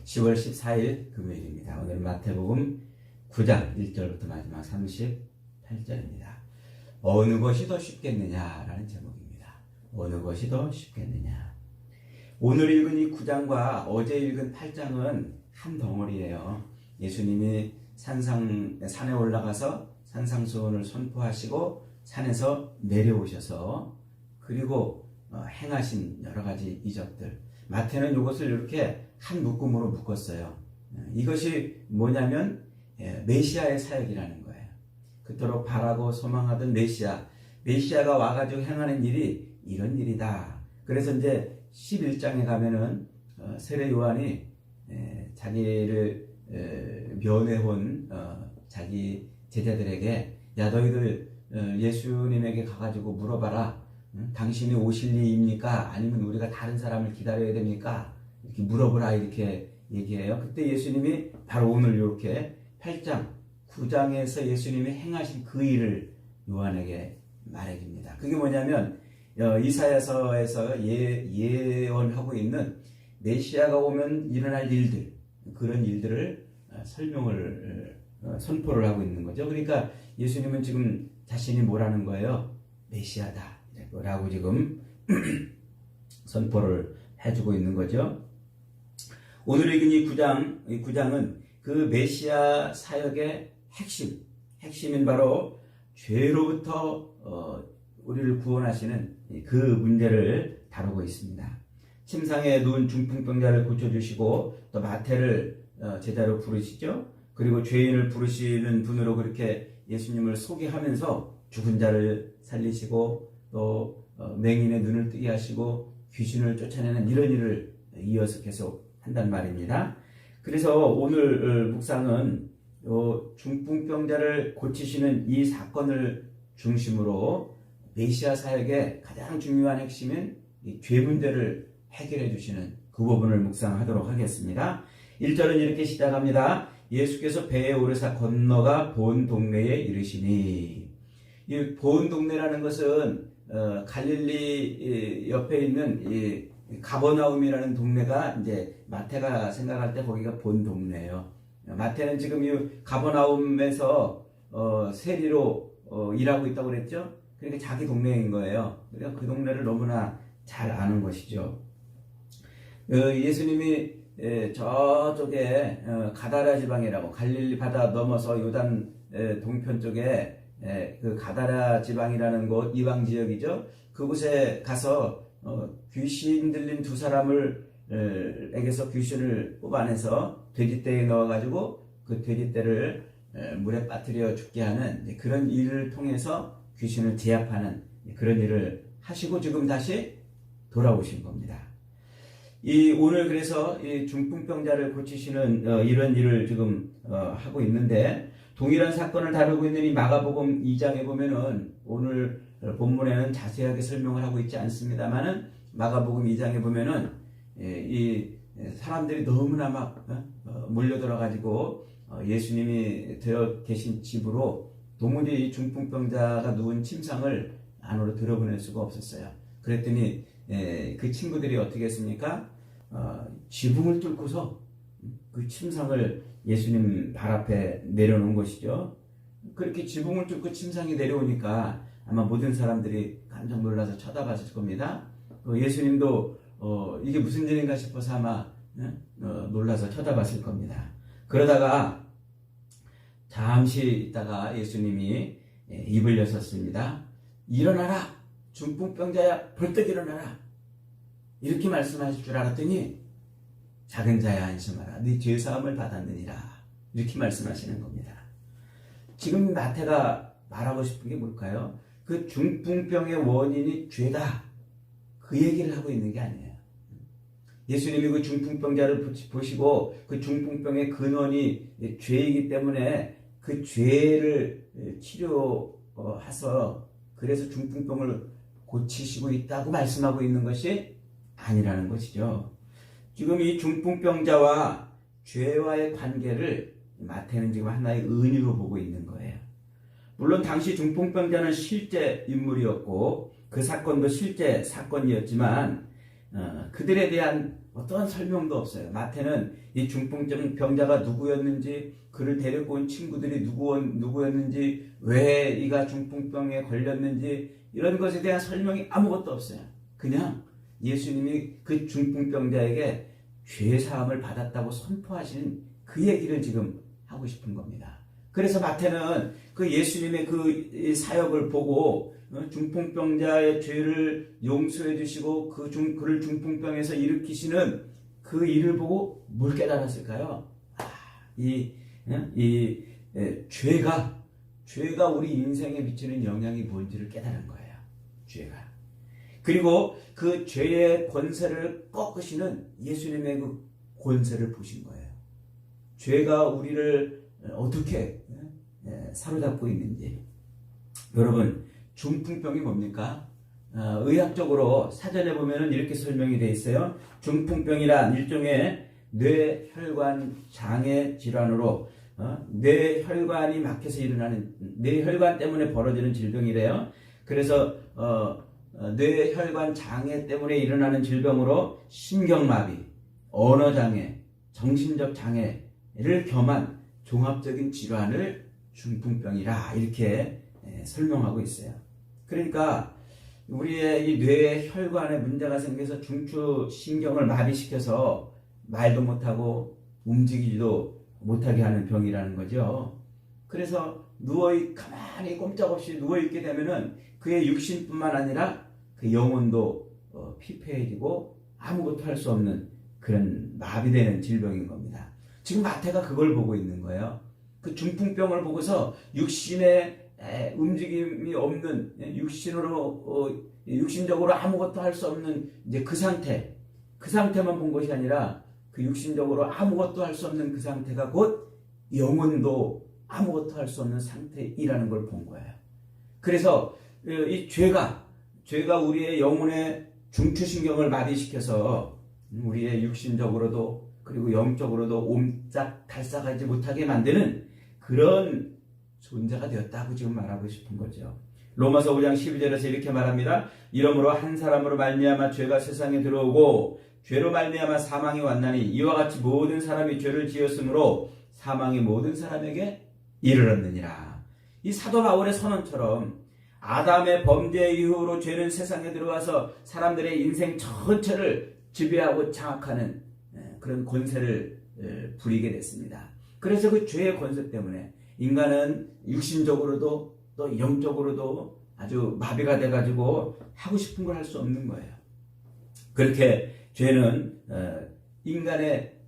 10월 14일 금요일입니다. 오늘은 마태복음 9장 1절부터 마지막 38절입니다. 어느 것이 더 쉽겠느냐라는 제목입니다. 어느 것이 더 쉽겠느냐. 오늘 읽은 이 9장과 어제 읽은 8장은 한 덩어리예요. 예수님이 산에 올라가서 산상수훈을 선포하시고 산에서 내려오셔서 그리고 행하신 여러 가지 이적들. 마태는 이것을 이렇게 한 묶음으로 묶었어요. 이것이 뭐냐면 메시아의 사역이라는 거예요. 그토록 바라고 소망하던 메시아가 와가지고 행하는 일이 이런 일이다. 그래서 이제 11장에 가면은 세례 요한이 자기를 면회온 자기 제자들에게 야 너희들 예수님에게 가가지고 물어봐라. 당신이 오실 이입니까? 아니면 우리가 다른 사람을 기다려야 됩니까? 이렇게 물어보라 이렇게 얘기해요. 그때 예수님이 바로 오늘 이렇게 8장, 9장에서 예수님이 행하신 그 일을 요한에게 말해줍니다. 그게 뭐냐면 이사야서에서 예언하고 있는 메시아가 오면 일어날 일들, 그런 일들을 선포를 하고 있는 거죠. 그러니까 예수님은 지금 자신이 뭐라는 거예요? 메시아다 라고 지금 선포를 해주고 있는 거죠. 오늘 읽은 이 9장은 그 메시아 사역의 핵심인 바로 죄로부터 우리를 구원하시는 그 문제를 다루고 있습니다. 침상에 누운 중풍병자를 고쳐주시고 또 마태를 제자로 부르시죠. 그리고 죄인을 부르시는 분으로 그렇게 예수님을 소개하면서 죽은 자를 살리시고 또 맹인의 눈을 뜨게 하시고 귀신을 쫓아내는 이런 일을 이어서 계속 한단 말입니다. 그래서 오늘 묵상은 중풍병자를 고치시는 이 사건을 중심으로 메시아 사역의 가장 중요한 핵심인 이 죄 문제를 해결해 주시는 그 부분을 묵상하도록 하겠습니다. 1절은 이렇게 시작합니다. 예수께서 배에 오르사 건너가 본 동네에 이르시니. 이 본 동네라는 것은 갈릴리 옆에 있는 이 가버나움이라는 동네가 이제 마태가 생각할 때 거기가 본 동네예요. 마태는 지금 이 가버나움에서 세리로 일하고 있다고 그랬죠. 그러니까 자기 동네인 거예요. 그러니까 그 동네를 너무나 잘 아는 것이죠. 예수님이 저쪽에 가다라 지방이라고 갈릴리 바다 넘어서 요단 동편 쪽에 그 가다라 지방이라는 곳 이방 지역이죠. 그곳에 가서 귀신 들린 두 사람을 에게서 귀신을 뽑아내서 돼지떼에 넣어가지고 그 돼지떼를 물에 빠뜨려 죽게 하는 그런 일을 통해서 귀신을 제압하는 그런 일을 하시고 지금 다시 돌아오신 겁니다. 오늘 그래서 이 중풍병자를 고치시는 이런 일을 지금 하고 있는데 동일한 사건을 다루고 있는 이 마가복음 2장에 보면은 오늘 본문에는 자세하게 설명을 하고 있지 않습니다만은 마가복음 2장에 보면은 이 사람들이 너무나 막 몰려들어 가지고 예수님이 되어 계신 집으로 도무지 이 중풍병자가 누운 침상을 안으로 들어보낼 수가 없었어요. 그랬더니 그 친구들이 어떻게 했습니까? 지붕을 뚫고서 그 침상을 예수님 발 앞에 내려놓은 것이죠. 그렇게 지붕을 뚫고 침상이 내려오니까 아마 모든 사람들이 깜짝 놀라서 쳐다봤을 겁니다. 예수님도 이게 무슨 일인가 싶어서 아마 놀라서 쳐다봤을 겁니다. 그러다가 잠시 있다가 예수님이 입을 여셨습니다. 일어나라! 중풍병자야 벌떡 일어나라! 이렇게 말씀하실 줄 알았더니 작은 자야 안심하라. 네 죄사함을 받았느니라. 이렇게 말씀하시는 겁니다. 지금 마태가 말하고 싶은 게 뭘까요? 그 중풍병의 원인이 죄다. 그 얘기를 하고 있는 게 아니에요. 예수님이 그 중풍병자를 보시고 그 중풍병의 근원이 죄이기 때문에 그 죄를 치료해서 그래서 중풍병을 고치시고 있다고 말씀하고 있는 것이 아니라는 것이죠. 지금 이 중풍병자와 죄와의 관계를 마태는 지금 하나의 은유로 보고 있는 거예요. 물론 당시 중풍병자는 실제 인물이었고 그 사건도 실제 사건이었지만 그들에 대한 어떠한 설명도 없어요. 마태는 이 중풍증 병자가 누구였는지, 그를 데리고 온 친구들이 누구였는지, 왜 이가 중풍병에 걸렸는지 이런 것에 대한 설명이 아무것도 없어요. 그냥 예수님이 그 중풍병자에게 죄사함을 받았다고 선포하신 그 얘기를 지금 하고 싶은 겁니다. 그래서 마태는 그 예수님의 그 사역을 보고 중풍병자의 죄를 용서해 주시고 그를 중풍병에서 일으키시는 그 일을 보고 뭘 깨달았을까요? 죄가 우리 인생에 미치는 영향이 뭔지를 깨달은 거예요. 죄가. 그리고 그 죄의 권세를 꺾으시는 예수님의 그 권세를 보신 거예요. 죄가 우리를 어떻게 사로잡고 있는지. 여러분, 중풍병이 뭡니까? 의학적으로 사전에 보면은 이렇게 설명이 되어 있어요. 중풍병이란 일종의 뇌혈관 장애 질환으로 뇌혈관이 막혀서 일어나는, 뇌혈관 때문에 벌어지는 질병이래요. 그래서 뇌혈관 장애 때문에 일어나는 질병으로 신경마비, 언어장애, 정신적 장애를 겸한 종합적인 질환을 중풍병이라 이렇게 설명하고 있어요. 그러니까 우리의 이 뇌혈관에 문제가 생겨서 중추신경을 마비시켜서 말도 못하고 움직이지도 못하게 하는 병이라는 거죠. 그래서 가만히 꼼짝없이 누워있게 되면은 그의 육신뿐만 아니라 그 영혼도 피폐해지고 아무것도 할 수 없는 그런 마비되는 질병인 겁니다. 지금 마태가 그걸 보고 있는 거예요. 그 중풍병을 보고서 육신의 움직임이 없는, 육신적으로 아무것도 할 수 없는 이제 그 상태만 본 것이 아니라 그 육신적으로 아무것도 할 수 없는 그 상태가 곧 영혼도 아무것도 할 수 없는 상태이라는 걸 본 거예요. 그래서 이 죄가 우리의 영혼의 중추신경을 마비시켜서 우리의 육신적으로도 그리고 영적으로도 옴짝달싹하지 못하게 만드는 그런 존재가 되었다고 지금 말하고 싶은 거죠. 로마서 5장 12절에서 이렇게 말합니다. 이러므로 한 사람으로 말미암아 죄가 세상에 들어오고 죄로 말미암아 사망이 왔나니 이와 같이 모든 사람이 죄를 지었으므로 사망이 모든 사람에게 이르렀느니라. 이 사도 바울의 선언처럼 아담의 범죄 이후로 죄는 세상에 들어와서 사람들의 인생 전체를 지배하고 장악하는 그런 권세를 부리게 됐습니다. 그래서 그 죄의 권세 때문에 인간은 육신적으로도 또 영적으로도 아주 마비가 돼가지고 하고 싶은 걸 할 수 없는 거예요. 그렇게 죄는 인간에게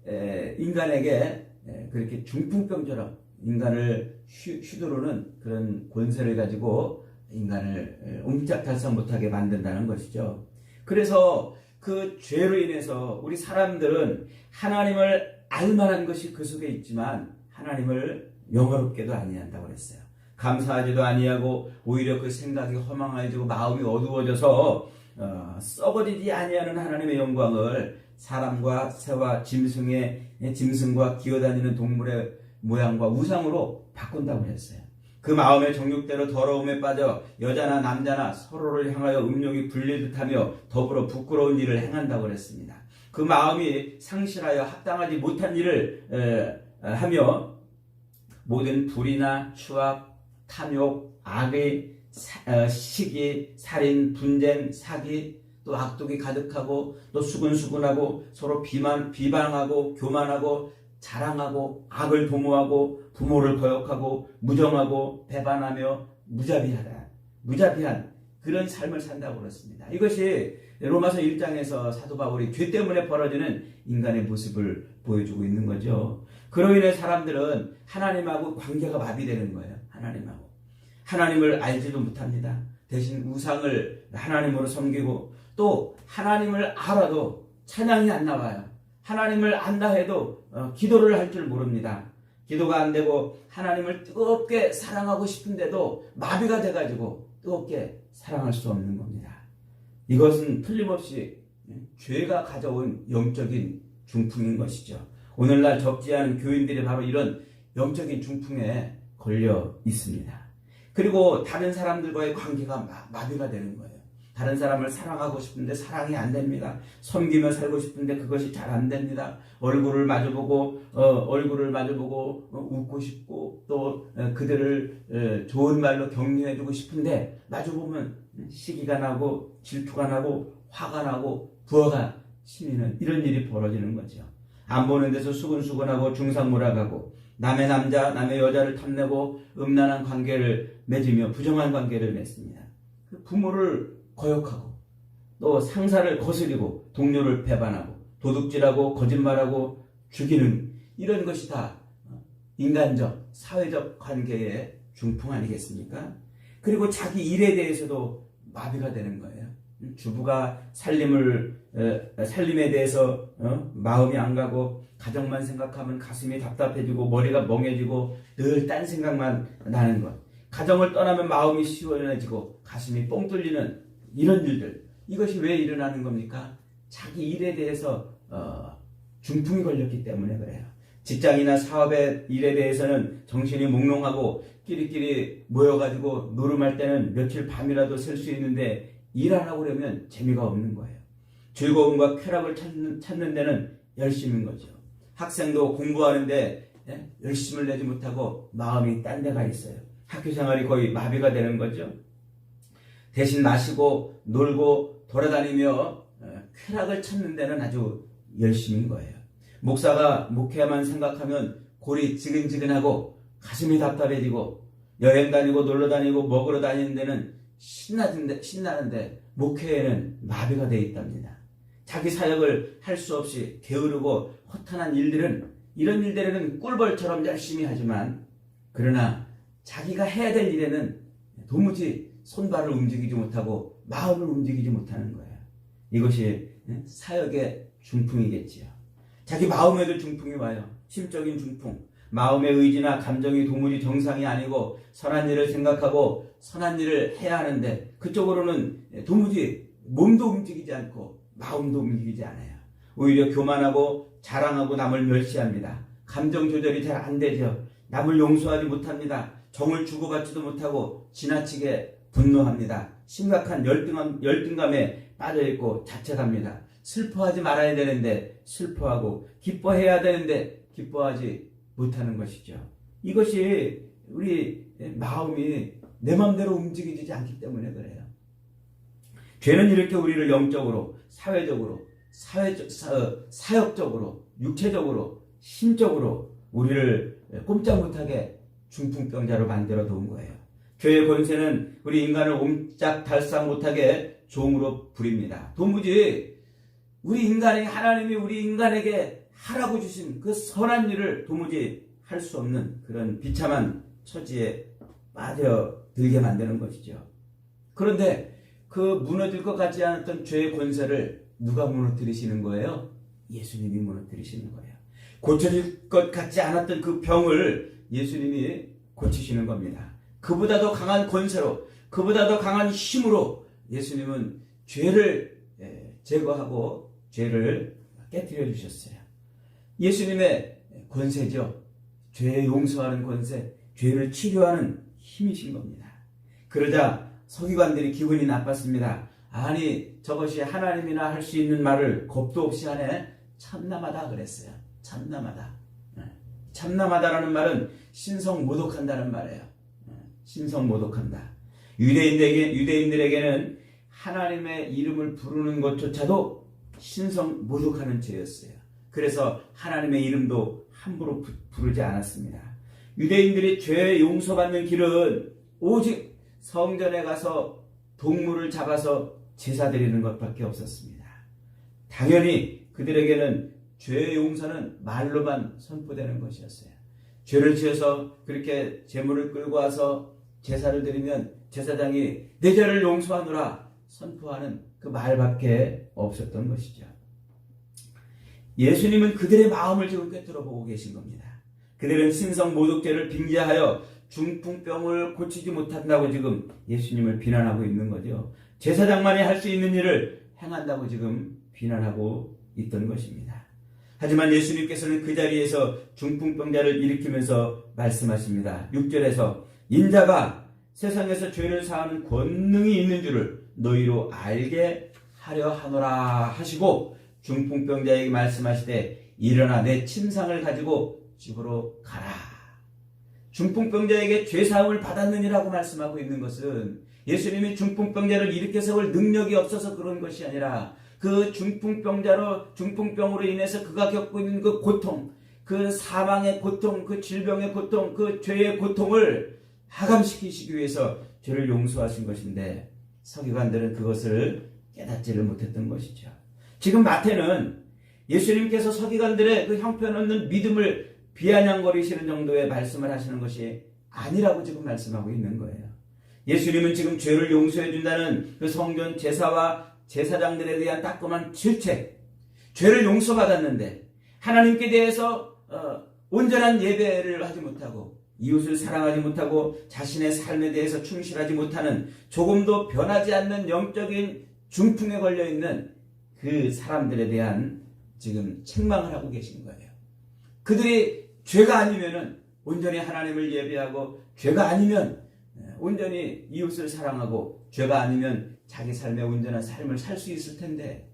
그렇게 중풍병처럼 인간을 휘두르는 그런 권세를 가지고 인간을 옴짝달싹 못하게 만든다는 것이죠. 그래서 그 죄로 인해서 우리 사람들은 하나님을 알만한 것이 그 속에 있지만 하나님을 영화롭게도 아니한다고 그랬어요. 감사하지도 아니하고 오히려 그 생각이 허망해지고 마음이 어두워져서 썩어지지 아니하는 하나님의 영광을 사람과 새와 짐승과 기어다니는 동물의 모양과 우상으로 바꾼다고 했어요. 그 마음의 정욕대로 더러움에 빠져 여자나 남자나 서로를 향하여 음욕이 불리듯 하며 더불어 부끄러운 일을 행한다고 했습니다. 그 마음이 상실하여 합당하지 못한 일을 하며 모든 불이나 추악, 탐욕, 악의, 시기, 살인, 분쟁, 사기, 또 악독이 가득하고 또 수근수근하고 서로 비방하고 교만하고 자랑하고 악을 도모하고 부모를 거역하고 무정하고 배반하며 무자비한 그런 삶을 산다고 그렇습니다. 이것이 로마서 1장에서 사도 바울이 죄 때문에 벌어지는 인간의 모습을 보여주고 있는 거죠. 그로 인해 사람들은 하나님하고 관계가 마비되는 거예요. 하나님을 알지도 못합니다. 대신 우상을 하나님으로 섬기고 또 하나님을 알아도 찬양이 안 나와요. 하나님을 안다 해도 기도를 할 줄 모릅니다. 기도가 안 되고 하나님을 뜨겁게 사랑하고 싶은데도 마비가 돼가지고 뜨겁게 사랑할 수 없는 겁니다. 이것은 틀림없이 죄가 가져온 영적인 중풍인 것이죠. 오늘날 적지 않은 교인들이 바로 이런 영적인 중풍에 걸려 있습니다. 그리고 다른 사람들과의 관계가 마비가 되는 거예요. 다른 사람을 사랑하고 싶은데 사랑이 안 됩니다. 섬기며 살고 싶은데 그것이 잘 안 됩니다. 얼굴을 마주보고 웃고 싶고 또 그들을 좋은 말로 격려해주고 싶은데 마주보면 시기가 나고 질투가 나고 화가 나고 부어가 치미는 이런 일이 벌어지는 거죠. 안 보는 데서 수근수근하고 중상모략하고 남의 남자 남의 여자를 탐내고 음란한 관계를 맺으며 부정한 관계를 맺습니다. 부모를 거역하고 또 상사를 거스리고 동료를 배반하고 도둑질하고 거짓말하고 죽이는 이런 것이 다 인간적 사회적 관계의 중풍 아니겠습니까? 그리고 자기 일에 대해서도 마비가 되는 거예요. 주부가 살림에 대해서 마음이 안 가고 가정만 생각하면 가슴이 답답해지고 머리가 멍해지고 늘 딴 생각만 나는 것. 가정을 떠나면 마음이 시원해지고 가슴이 뻥 뚫리는 이런 일들. 이것이 왜 일어나는 겁니까? 자기 일에 대해서 중풍이 걸렸기 때문에 그래요. 직장이나 사업의 일에 대해서는 정신이 몽롱하고 끼리끼리 모여가지고 노름할 때는 며칠 밤이라도 셀 수 있는데 일 안 하고 그러면 재미가 없는 거예요. 즐거움과 쾌락을 찾는 데는 열심인 거죠. 학생도 공부하는데 열심을 내지 못하고 마음이 딴 데가 있어요. 학교 생활이 거의 마비가 되는 거죠. 대신 마시고 놀고 돌아다니며 쾌락을 찾는 데는 아주 열심인 거예요. 목사가 목회만 생각하면 골이 지근지근하고 가슴이 답답해지고 여행 다니고 놀러 다니고 먹으러 다니는 데는 신나는데 목회에는 마비가 되어 있답니다. 자기 사역을 할 수 없이 게으르고 허탄한 이런 일들에는 꿀벌처럼 열심히 하지만 그러나 자기가 해야 될 일에는 도무지 손발을 움직이지 못하고 마음을 움직이지 못하는 거예요. 이것이 사역의 중풍이겠지요. 자기 마음에도 중풍이 와요. 심적인 중풍. 마음의 의지나 감정이 도무지 정상이 아니고 선한 일을 생각하고 선한 일을 해야 하는데 그쪽으로는 도무지 몸도 움직이지 않고 마음도 움직이지 않아요. 오히려 교만하고 자랑하고 남을 멸시합니다. 감정 조절이 잘 안 되죠. 남을 용서하지 못합니다. 정을 주고받지도 못하고 지나치게 분노합니다. 심각한 열등감에 빠져있고 자책합니다. 슬퍼하지 말아야 되는데 슬퍼하고 기뻐해야 되는데 기뻐하지 못하는 것이죠. 이것이 우리 마음이 내 마음대로 움직이지 않기 때문에 그래요. 죄는 이렇게 우리를 영적으로, 사회적으로, 사역적으로, 육체적으로, 심적으로 우리를 꼼짝 못하게 중풍병자로 만들어 놓은 거예요. 죄의 권세는 우리 인간을 옴짝달싹 못하게 종으로 부립니다. 도무지 하나님이 우리 인간에게 하라고 주신 그 선한 일을 도무지 할 수 없는 그런 비참한 처지에 빠져들게 만드는 것이죠. 그런데 그 무너질 것 같지 않았던 죄의 권세를 누가 무너뜨리시는 거예요? 예수님이 무너뜨리시는 거예요. 고쳐질 것 같지 않았던 그 병을 예수님이 고치시는 겁니다. 그보다 더 강한 권세로, 그보다 더 강한 힘으로 예수님은 죄를 제거하고 죄를 깨뜨려 주셨어요. 예수님의 권세죠. 죄 용서하는 권세, 죄를 치료하는 힘이신 겁니다. 그러자 서기관들이 기분이 나빴습니다. 아니 저것이 하나님이나 할 수 있는 말을 겁도 없이 하네. 참남하다 그랬어요. 참남하다. 참남하다라는 말은 신성모독한다는 말이에요. 신성모독한다. 유대인들에게는 하나님의 이름을 부르는 것조차도 신성모독하는 죄였어요. 그래서 하나님의 이름도 함부로 부르지 않았습니다. 유대인들이 죄 용서받는 길은 오직 성전에 가서 동물을 잡아서 제사 드리는 것밖에 없었습니다. 당연히 그들에게는 죄 용서는 말로만 선포되는 것이었어요. 죄를 지어서 그렇게 제물을 끌고 와서 제사를 드리면 제사장이 내 죄를 용서하노라 선포하는 그 말밖에 없었던 것이죠. 예수님은 그들의 마음을 지금 꿰뚫어 보고 계신 겁니다. 그들은 신성모독죄를 빙자하여 중풍병을 고치지 못한다고 지금 예수님을 비난하고 있는 거죠. 제사장만이 할 수 있는 일을 행한다고 지금 비난하고 있던 것입니다. 하지만 예수님께서는 그 자리에서 중풍병자를 일으키면서 말씀하십니다. 6절에서 인자가 세상에서 죄를 사하는 권능이 있는 줄을 너희로 알게 하려 하노라 하시고 중풍병자에게 말씀하시되 일어나 내 침상을 가지고 집으로 가라. 중풍병자에게 죄사함을 받았느니라고 말씀하고 있는 것은 예수님이 중풍병자를 일으켜 세울 능력이 없어서 그런 것이 아니라 그 중풍병으로 인해서 그가 겪고 있는 그 고통, 그 사망의 고통, 그 질병의 고통, 그 죄의 고통을 하감시키시기 위해서 죄를 용서하신 것인데 서기관들은 그것을 깨닫지를 못했던 것이죠. 지금 마태는 예수님께서 서기관들의 그 형편없는 믿음을 비아냥거리시는 정도의 말씀을 하시는 것이 아니라고 지금 말씀하고 있는 거예요. 예수님은 지금 죄를 용서해 준다는 그 성전 제사와 제사장들에 대한 따끔한 질책, 죄를 용서받았는데 하나님께 대해서 온전한 예배를 하지 못하고 이웃을 사랑하지 못하고 자신의 삶에 대해서 충실하지 못하는 조금도 변하지 않는 영적인 중풍에 걸려있는 그 사람들에 대한 지금 책망을 하고 계신 거예요. 그들이 죄가 아니면은 온전히 하나님을 예배하고 죄가 아니면 온전히 이웃을 사랑하고 죄가 아니면 자기 삶의 온전한 삶을 살 수 있을 텐데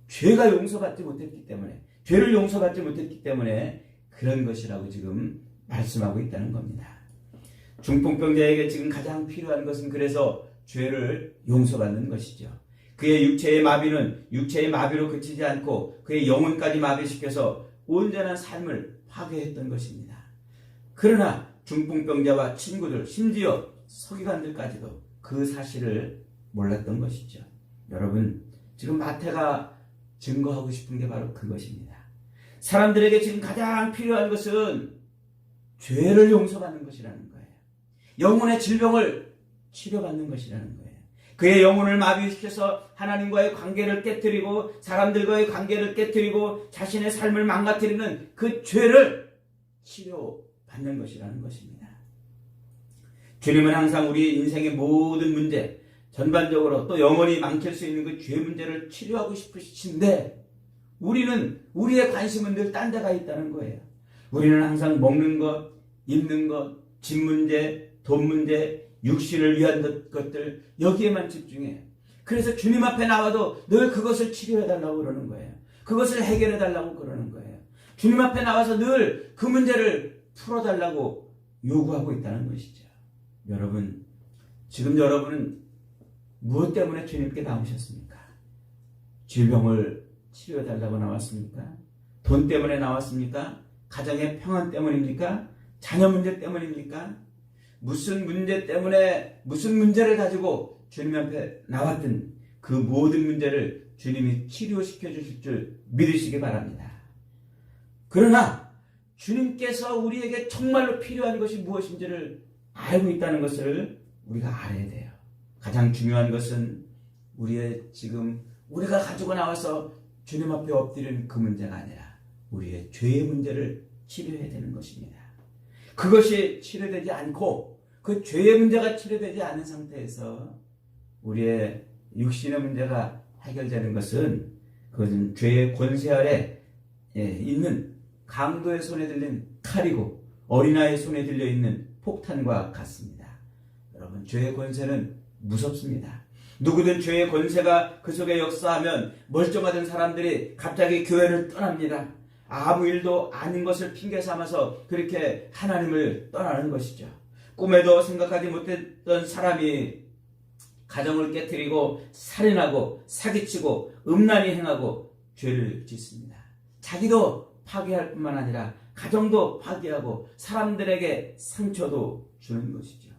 죄가 용서받지 못했기 때문에 죄를 용서받지 못했기 때문에 그런 것이라고 지금 말씀하고 있다는 겁니다. 중풍병자에게 지금 가장 필요한 것은 그래서 죄를 용서받는 것이죠. 그의 육체의 마비는 육체의 마비로 그치지 않고 그의 영혼까지 마비시켜서 온전한 삶을 파괴했던 것입니다. 그러나 중풍병자와 친구들, 심지어 서기관들까지도 그 사실을 몰랐던 것이죠. 여러분, 지금 마태가 증거하고 싶은 게 바로 그것입니다. 사람들에게 지금 가장 필요한 것은 죄를 용서받는 것이라는 거예요. 영혼의 질병을 치료받는 것이라는 거예요. 그의 영혼을 마비시켜서 하나님과의 관계를 깨뜨리고 사람들과의 관계를 깨뜨리고 자신의 삶을 망가뜨리는 그 죄를 치료받는 것이라는 것입니다. 주님은 항상 우리 인생의 모든 문제, 전반적으로 또 영원히 망칠 수 있는 그 죄 문제를 치료하고 싶으신데 우리는 우리의 관심은 늘 딴 데가 있다는 거예요. 우리는 항상 먹는 것, 입는 것, 집 문제, 돈 문제, 육신을 위한 것들 여기에만 집중해요. 그래서 주님 앞에 나와도 늘 그것을 치료해달라고 그러는 거예요. 그것을 해결해달라고 그러는 거예요. 주님 앞에 나와서 늘 그 문제를 풀어달라고 요구하고 있다는 것이죠. 여러분, 지금 여러분은 무엇 때문에 주님께 나오셨습니까? 질병을 치료해달라고 나왔습니까? 돈 때문에 나왔습니까? 가정의 평안 때문입니까? 자녀 문제 때문입니까? 무슨 문제 때문에 무슨 문제를 가지고 주님 앞에 나왔든 그 모든 문제를 주님이 치료시켜 주실 줄 믿으시기 바랍니다. 그러나 주님께서 우리에게 정말로 필요한 것이 무엇인지를 알고 있다는 것을 우리가 알아야 돼요. 가장 중요한 것은 우리의 지금 우리가 가지고 나와서 주님 앞에 엎드리는 그 문제가 아니라 우리의 죄의 문제를 치료해야 되는 것입니다. 그것이 치료되지 않고 그 죄의 문제가 치료되지 않은 상태에서 우리의 육신의 문제가 해결되는 것은 그것은 죄의 권세 아래 있는 강도의 손에 들린 칼이고 어린아이의 손에 들려있는 폭탄과 같습니다. 여러분, 죄의 권세는 무섭습니다. 누구든 죄의 권세가 그 속에 역사하면 멀쩡하던 사람들이 갑자기 교회를 떠납니다. 아무 일도 아닌 것을 핑계 삼아서 그렇게 하나님을 떠나는 것이죠. 꿈에도 생각하지 못했던 사람이 가정을 깨뜨리고 살인하고 사기치고 음란히 행하고 죄를 짓습니다. 자기도 파괴할 뿐만 아니라 가정도 파괴하고 사람들에게 상처도 주는 것이죠.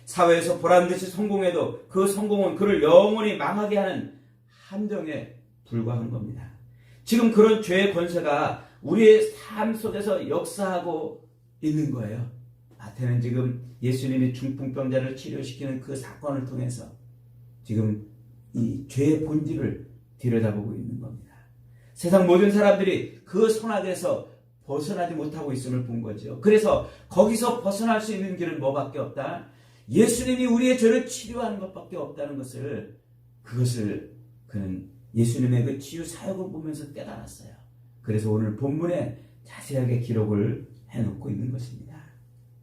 사회에서 보란듯이 성공해도 그 성공은 그를 영원히 망하게 하는 함정에 불과한 겁니다. 지금 그런 죄의 권세가 우리의 삶 속에서 역사하고 있는 거예요. 마태는 지금 예수님이 중풍병자를 치료시키는 그 사건을 통해서 지금 이 죄의 본질을 들여다보고 있는 겁니다. 세상 모든 사람들이 그 선악에서 벗어나지 못하고 있음을 본 거죠. 그래서 거기서 벗어날 수 있는 길은 뭐밖에 없다? 예수님이 우리의 죄를 치료하는 것밖에 없다는 것을 그는 예수님의 그 치유 사역을 보면서 깨달았어요. 그래서 오늘 본문에 자세하게 기록을 해놓고 있는 것입니다.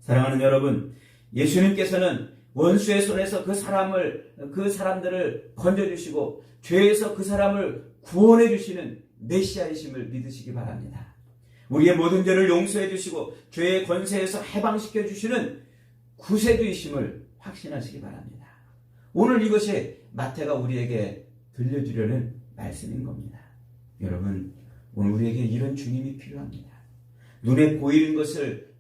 사랑하는 여러분, 예수님께서는 원수의 손에서 그 사람들을 건져주시고 죄에서 그 사람을 구원해 주시는 메시아이심을 믿으시기 바랍니다. 우리의 모든 죄를 용서해 주시고 죄의 권세에서 해방시켜 주시는 구세주이심을 확신하시기 바랍니다. 오늘 이것이 마태가 우리에게 들려주려는 말씀인 겁니다. 여러분, 오늘 우리에게 이런 주님이 필요합니다. 눈에 보이는 것을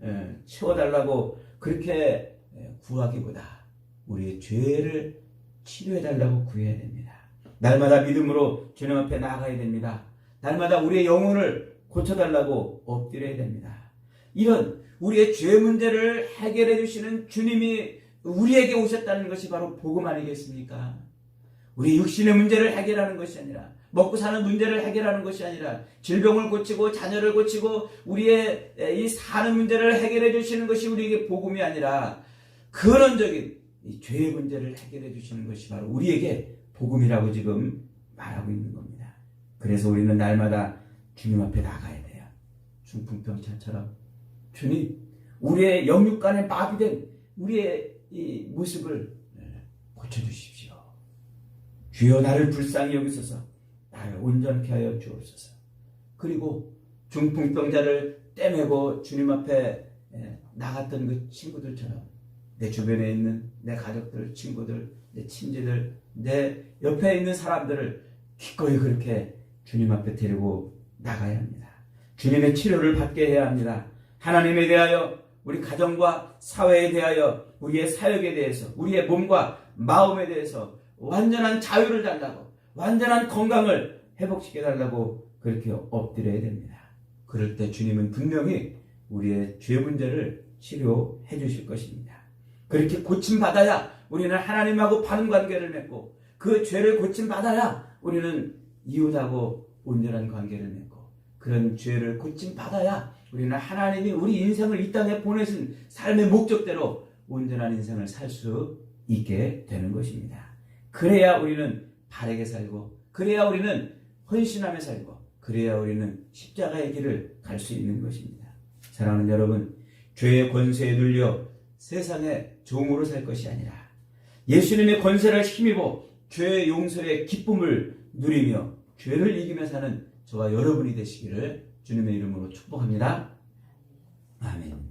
채워달라고 그렇게 구하기보다 우리의 죄를 치료해달라고 구해야 됩니다. 날마다 믿음으로 주님 앞에 나아가야 됩니다. 날마다 우리의 영혼을 고쳐달라고 엎드려야 됩니다. 이런 우리의 죄 문제를 해결해 주시는 주님이 우리에게 오셨다는 것이 바로 복음 아니겠습니까? 우리 육신의 문제를 해결하는 것이 아니라, 먹고 사는 문제를 해결하는 것이 아니라, 질병을 고치고 자녀를 고치고 우리의 이 사는 문제를 해결해 주시는 것이 우리에게 복음이 아니라 근원적인 이 죄의 문제를 해결해 주시는 것이 바로 우리에게 복음이라고 지금 말하고 있는 겁니다. 그래서 우리는 날마다 주님 앞에 나가야 돼요. 중풍병자처럼 주님, 우리의 영육간에 마비된 우리의 이 모습을 고쳐주십시오. 주여 나를 불쌍히 여기소서, 나를 온전케 하여 주옵소서. 그리고 중풍병자를 떼매고 주님 앞에 나갔던 그 친구들처럼 내 주변에 있는 내 가족들, 친구들, 내 친지들, 내 옆에 있는 사람들을 기꺼이 그렇게 주님 앞에 데리고 나가야 합니다. 주님의 치료를 받게 해야 합니다. 하나님에 대하여, 우리 가정과 사회에 대하여, 우리의 사역에 대해서, 우리의 몸과 마음에 대해서 완전한 자유를 달라고, 완전한 건강을 회복시켜달라고 그렇게 엎드려야 됩니다. 그럴 때 주님은 분명히 우리의 죄 문제를 치료해 주실 것입니다. 그렇게 고침받아야 우리는 하나님하고 바른 관계를 맺고, 그 죄를 고침받아야 우리는 이웃하고 온전한 관계를 맺고, 그런 죄를 고침받아야 우리는 하나님이 우리 인생을 이 땅에 보내신 삶의 목적대로 온전한 인생을 살 수 있게 되는 것입니다. 그래야 우리는 바르게 살고, 그래야 우리는 헌신하며 살고, 그래야 우리는 십자가의 길을 갈 수 있는 것입니다. 사랑하는 여러분, 죄의 권세에 눌려 세상의 종으로 살 것이 아니라 예수님의 권세를 힘입어 죄의 용서의 기쁨을 누리며 죄를 이기며 사는 저와 여러분이 되시기를 주님의 이름으로 축복합니다. 아멘.